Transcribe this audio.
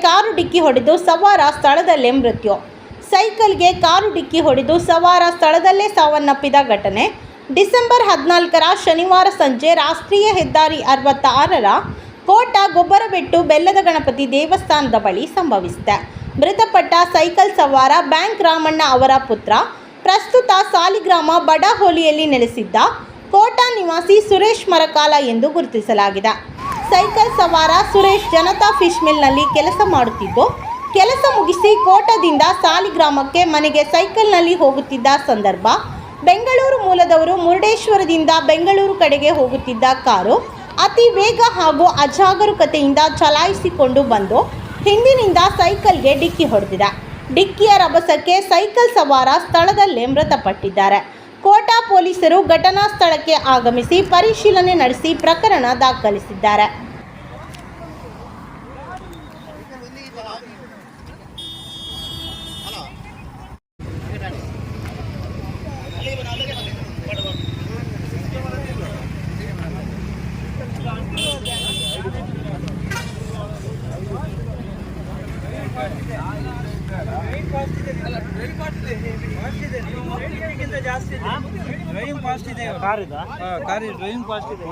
Car ಡಿಕ್ಕಿ ಹೊಡೆದು ಸವಾರ ಸ್ಥಳದಲ್ಲೇ ಮೃತ್ಯು. ಸೈಕಲ್ಗೆ ಕಾರು ಡಿಕ್ಕಿ ಹೊಡೆದು ಸವಾರ ಸ್ಥಳದಲ್ಲೇ ಸಾವನ್ನಪ್ಪಿದ ಘಟನೆ ಡಿಸೆಂಬರ್ 14ರ ಶನಿವಾರ ಸಂಜೆ ರಾಷ್ಟ್ರೀಯ ಹೆದ್ದಾರಿ 66ರ ಕೋಟ ಗೊಬ್ಬರಬೆಟ್ಟು ಬೆಲ್ಲದ ಗಣಪತಿ ದೇವಸ್ಥಾನದ ಬಳಿ ಸಂಭವಿಸಿದೆ. ಮೃತಪಟ್ಟ ಸೈಕಲ್ ಸವಾರ ಬ್ಯಾಂಕ್ ರಾಮಣ್ಣ ಅವರ ಪುತ್ರ, ಪ್ರಸ್ತುತ ಸಾಲಿಗ್ರಾಮ ಬಡಹೋಲಿಯಲ್ಲಿ ನೆಲೆಸಿದ್ದ ಕೋಟ ನಿವಾಸಿ ಸುರೇಶ್ ಮರಕಾಲ ಎಂದು ಗುರುತಿಸಲಾಗಿದೆ. ಸೈಕಲ್ ಸವಾರ ಸುರೇಶ್ ಜನತಾ ಫಿಶ್ ಮಿಲ್ನಲ್ಲಿ ಕೆಲಸ ಮಾಡುತ್ತಿದ್ದು, ಕೆಲಸ ಮುಗಿಸಿ ಕೋಟದಿಂದ ಸಾಲಿಗ್ರಾಮಕ್ಕೆ ಮನೆಗೆ ಸೈಕಲ್ನಲ್ಲಿ ಹೋಗುತ್ತಿದ್ದ ಸಂದರ್ಭ ಬೆಂಗಳೂರು ಮೂಲದವರು ಮುರುಡೇಶ್ವರದಿಂದ ಬೆಂಗಳೂರು ಕಡೆಗೆ ಹೋಗುತ್ತಿದ್ದ ಕಾರು ಅತಿ ವೇಗ ಹಾಗೂ ಅಜಾಗರೂಕತೆಯಿಂದ ಚಲಾಯಿಸಿಕೊಂಡು ಬಂದು ಹಿಂದಿನಿಂದ ಸೈಕಲ್ಗೆ ಡಿಕ್ಕಿ ಹೊಡೆದಿದೆ. ಡಿಕ್ಕಿಯ ರಭಸಕ್ಕೆ ಸೈಕಲ್ ಸವಾರ ಸ್ಥಳದಲ್ಲೇ ಮೃತಪಟ್ಟಿದ್ದಾರೆ. ಕೋಟ ಪೊಲೀಸರು ಘಟನಾ ಸ್ಥಳಕ್ಕೆ ಆಗಮಿಸಿ ಪರಿಶೀಲನೆ ನಡೆಸಿ ಪ್ರಕರಣ ದಾಖಲಿಸಿದ್ದಾರೆ. ಡ್ರೈವಿಂಗ್ ಫಾಸ್ಟ್ ಇದೆ. ಕಾರ್ ಡ್ರೈವಿಂಗ್ ಫಾಸ್ಟ್ ಇದೆ.